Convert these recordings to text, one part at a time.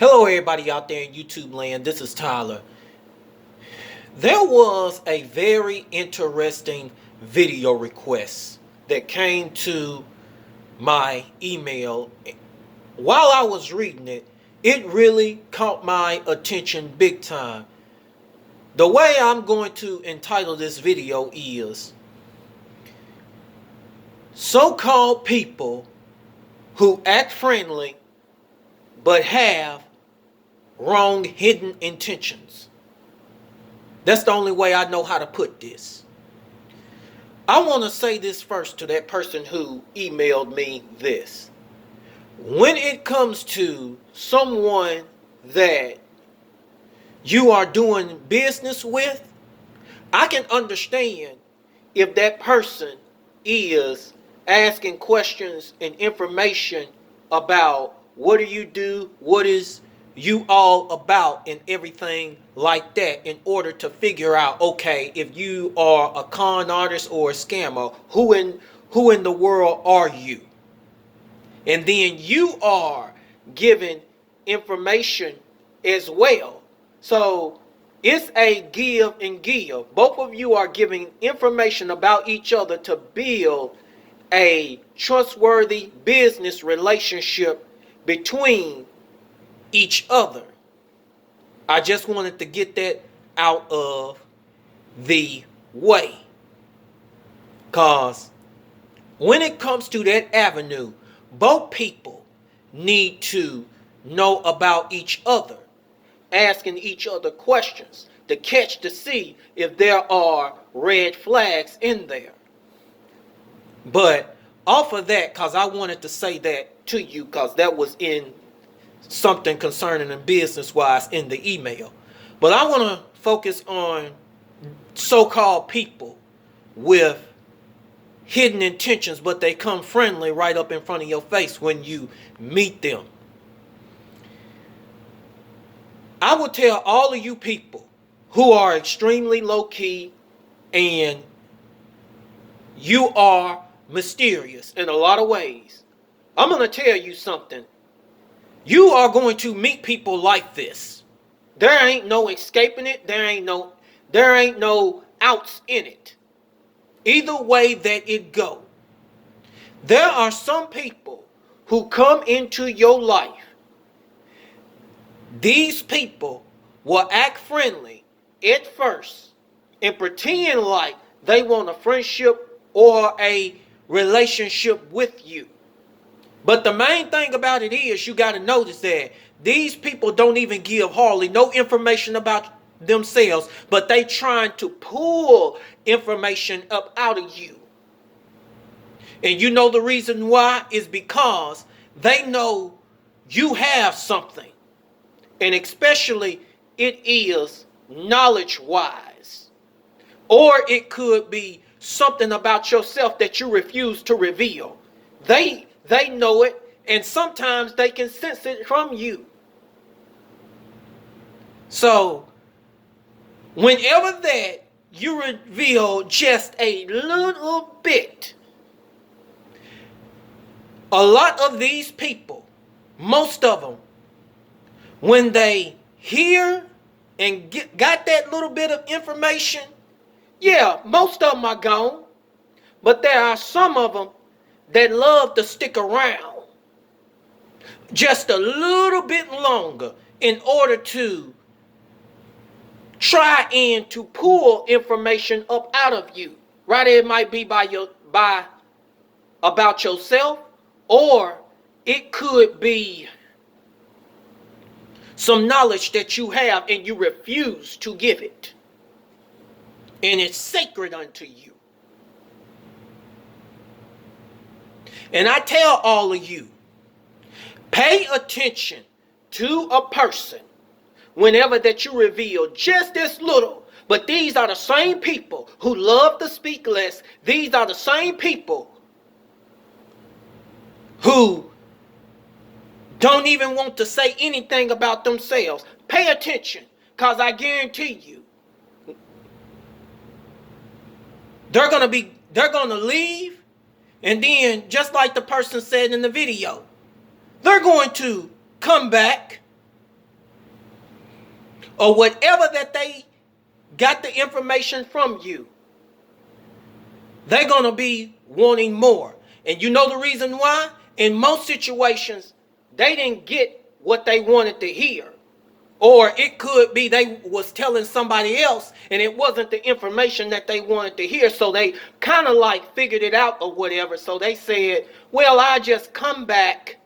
Hello, everybody out there in YouTube land. This is Tyler. There was a very interesting video request that came to my email. While I was reading it, it really caught my attention big time. The way I'm going to entitle this video is so-called people who act friendly but have wrong hidden intentions. That's the only way I know how to put this. I want to say this first to that person who emailed me this. When it comes to someone that you are doing business with, I can understand if that person is asking questions and information about what do you do, what is you all about, and everything like that, in order to figure out, okay, if you are a con artist or a scammer, who in the world are you? And then you are giving information as well. So it's a give and give. Both of you are giving information about each other to build a trustworthy business relationship between each other. I just wanted to get that out of the way, because when it comes to that avenue, both people need to know about each other, asking each other questions to catch to see if there are red flags in there. But off of that, because I wanted to say that to you, because that was in something concerning and business wise in the email. But I want to focus on so-called people with hidden intentions, but they come friendly right up in front of your face when you meet them. I will tell all of you people who are extremely low-key and you are mysterious in a lot of ways, I'm going to tell you something. You are going to meet people like this. There ain't no escaping it. There ain't no outs in it. Either way that it go. There are some people who come into your life. These people will act friendly at first and pretend like they want a friendship or a relationship with you. But the main thing about it is you got to notice that these people don't even give hardly no information about themselves, but they trying to pull information up out of you. And you know the reason why is because they know you have something. And especially it is knowledge-wise. Or it could be something about yourself that you refuse to reveal. They know it, and sometimes they can sense it from you. So, whenever that you reveal just a little bit, a lot of these people, most of them, when they hear and got that little bit of information, yeah, most of them are gone. But there are some of them that love to stick around just a little bit longer in order to try and to pull information up out of you. Right? It might be about yourself, or it could be some knowledge that you have and you refuse to give it. And it's sacred unto you. And I tell all of you, pay attention to a person whenever that you reveal just this little. But these are the same people who love to speak less. These are the same people who don't even want to say anything about themselves. Pay attention, because I guarantee you, they're going to leave. And then, just like the person said in the video, they're going to come back or whatever that they got the information from you, they're going to be wanting more. And you know the reason why? In most situations, they didn't get what they wanted to hear. Or it could be they was telling somebody else and it wasn't the information that they wanted to hear. So they kind of like figured it out or whatever. So they said, well, I just come back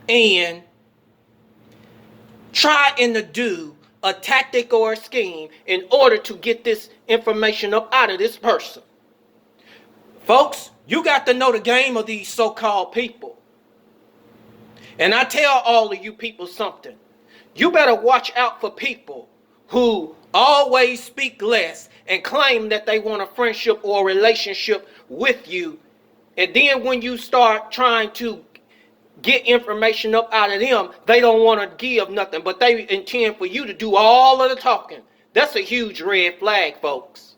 and try and to do a tactic or a scheme in order to get this information up out of this person. Folks, you got to know the game of these so-called people. And I tell all of you people something. You better watch out for people who always speak less and claim that they want a friendship or a relationship with you. And then when you start trying to get information up out of them, they don't want to give nothing, but they intend for you to do all of the talking. That's a huge red flag, folks.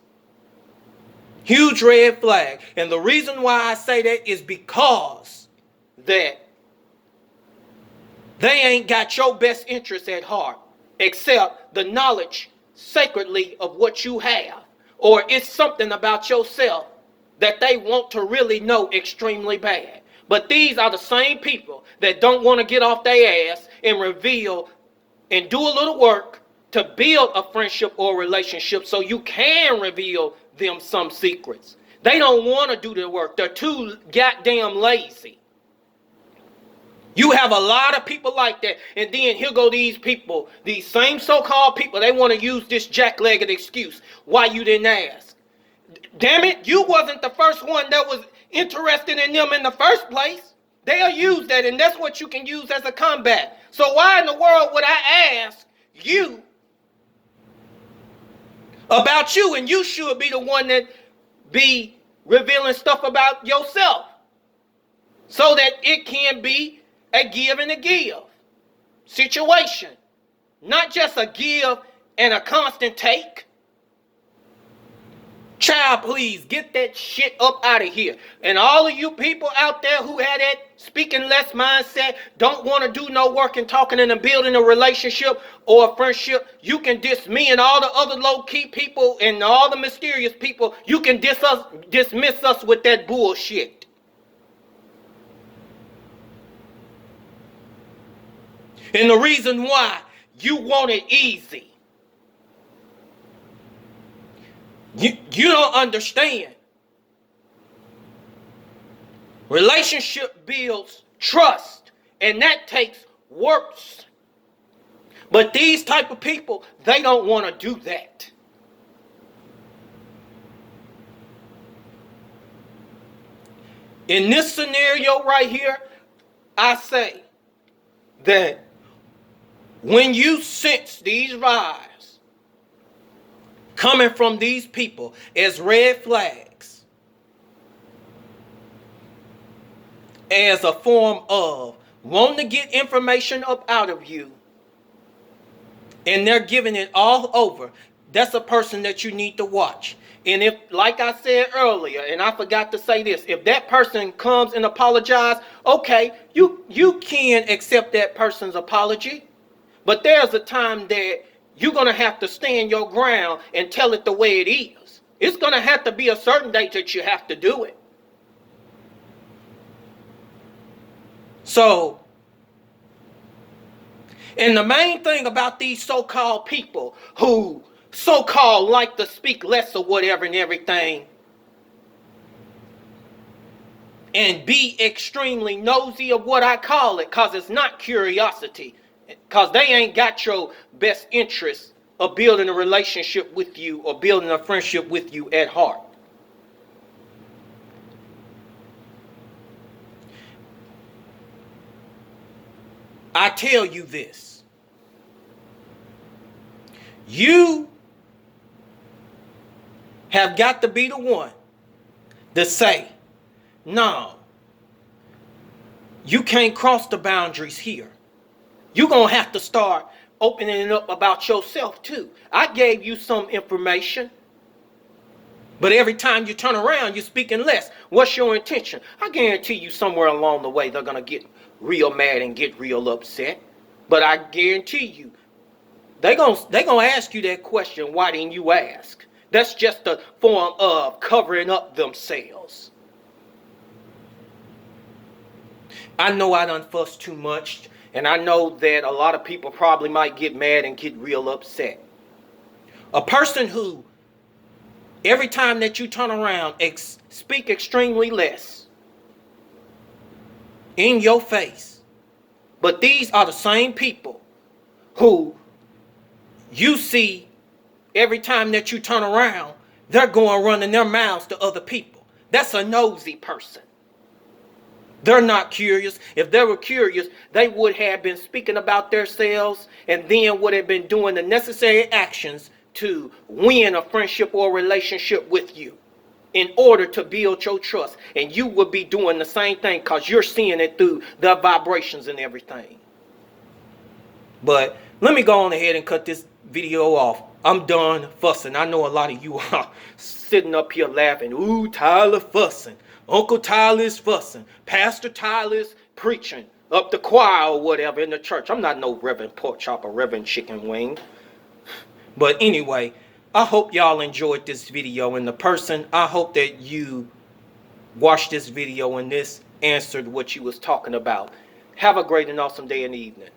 Huge red flag. And the reason why I say that is because that they ain't got your best interest at heart, except the knowledge sacredly of what you have. Or it's something about yourself that they want to really know extremely bad. But these are the same people that don't want to get off their ass and reveal and do a little work to build a friendship or relationship so you can reveal them some secrets. They don't want to do the work. They're too goddamn lazy. You have a lot of people like that. And then here go these people, these same so-called people, they want to use this jack-legged excuse why you didn't ask. Damn it, you wasn't the first one that was interested in them in the first place. They'll use that, and that's what you can use as a combat. So why in the world would I ask you about you, and you should be the one that be revealing stuff about yourself so that it can be a give and a give situation, not just a give and a constant take. Child, please get that shit up out of here. And all of you people out there who had that speaking less mindset, don't want to do no work and talking and building a relationship or a friendship, you can diss me and all the other low-key people and all the mysterious people. You can dismiss us with that bullshit. And the reason why, you want it easy. You don't understand. Relationship builds trust, and that takes work. But these type of people, they don't want to do that. In this scenario right here, I say that when you sense these vibes coming from these people as red flags, as a form of wanting to get information up out of you, and they're giving it all over, that's a person that you need to watch. And if, like I said earlier, and I forgot to say this, if that person comes and apologizes, okay, you can accept that person's apology. But there's a time that you're going to have to stand your ground and tell it the way it is. It's going to have to be a certain date that you have to do it. So, and the main thing about these so-called people who so-called like to speak less or whatever and everything, and be extremely nosy of what I call it, because it's not curiosity. Because they ain't got your best interest of building a relationship with you or building a friendship with you at heart. I tell you this. You have got to be the one to say, no, you can't cross the boundaries here. You're going to have to start opening it up about yourself too. I gave you some information, but every time you turn around, you're speaking less. What's your intention? I guarantee you somewhere along the way, they're going to get real mad and get real upset. But I guarantee you, They gonna ask you that question. Why didn't you ask? That's just a form of covering up themselves. I know I done fussed too much, and I know that a lot of people probably might get mad and get real upset. A person who, every time that you turn around, speak extremely less in your face. But these are the same people who you see every time that you turn around, they're going running their mouths to other people. That's a nosy person. They're not curious. If they were curious, they would have been speaking about themselves and then would have been doing the necessary actions to win a friendship or relationship with you in order to build your trust. And you would be doing the same thing because you're seeing it through the vibrations and everything. But let me go on ahead and cut this video off. I'm done fussing. I know a lot of you are sitting up here laughing. Ooh, Tyler fussing. Uncle Tyler's fussing. Pastor Tyler's preaching up the choir or whatever in the church. I'm not no Reverend Pork Chop or Reverend Chicken Wing. But anyway, I hope y'all enjoyed this video. And the person, I hope that you watched this video and this answered what you was talking about. Have a great and awesome day and evening.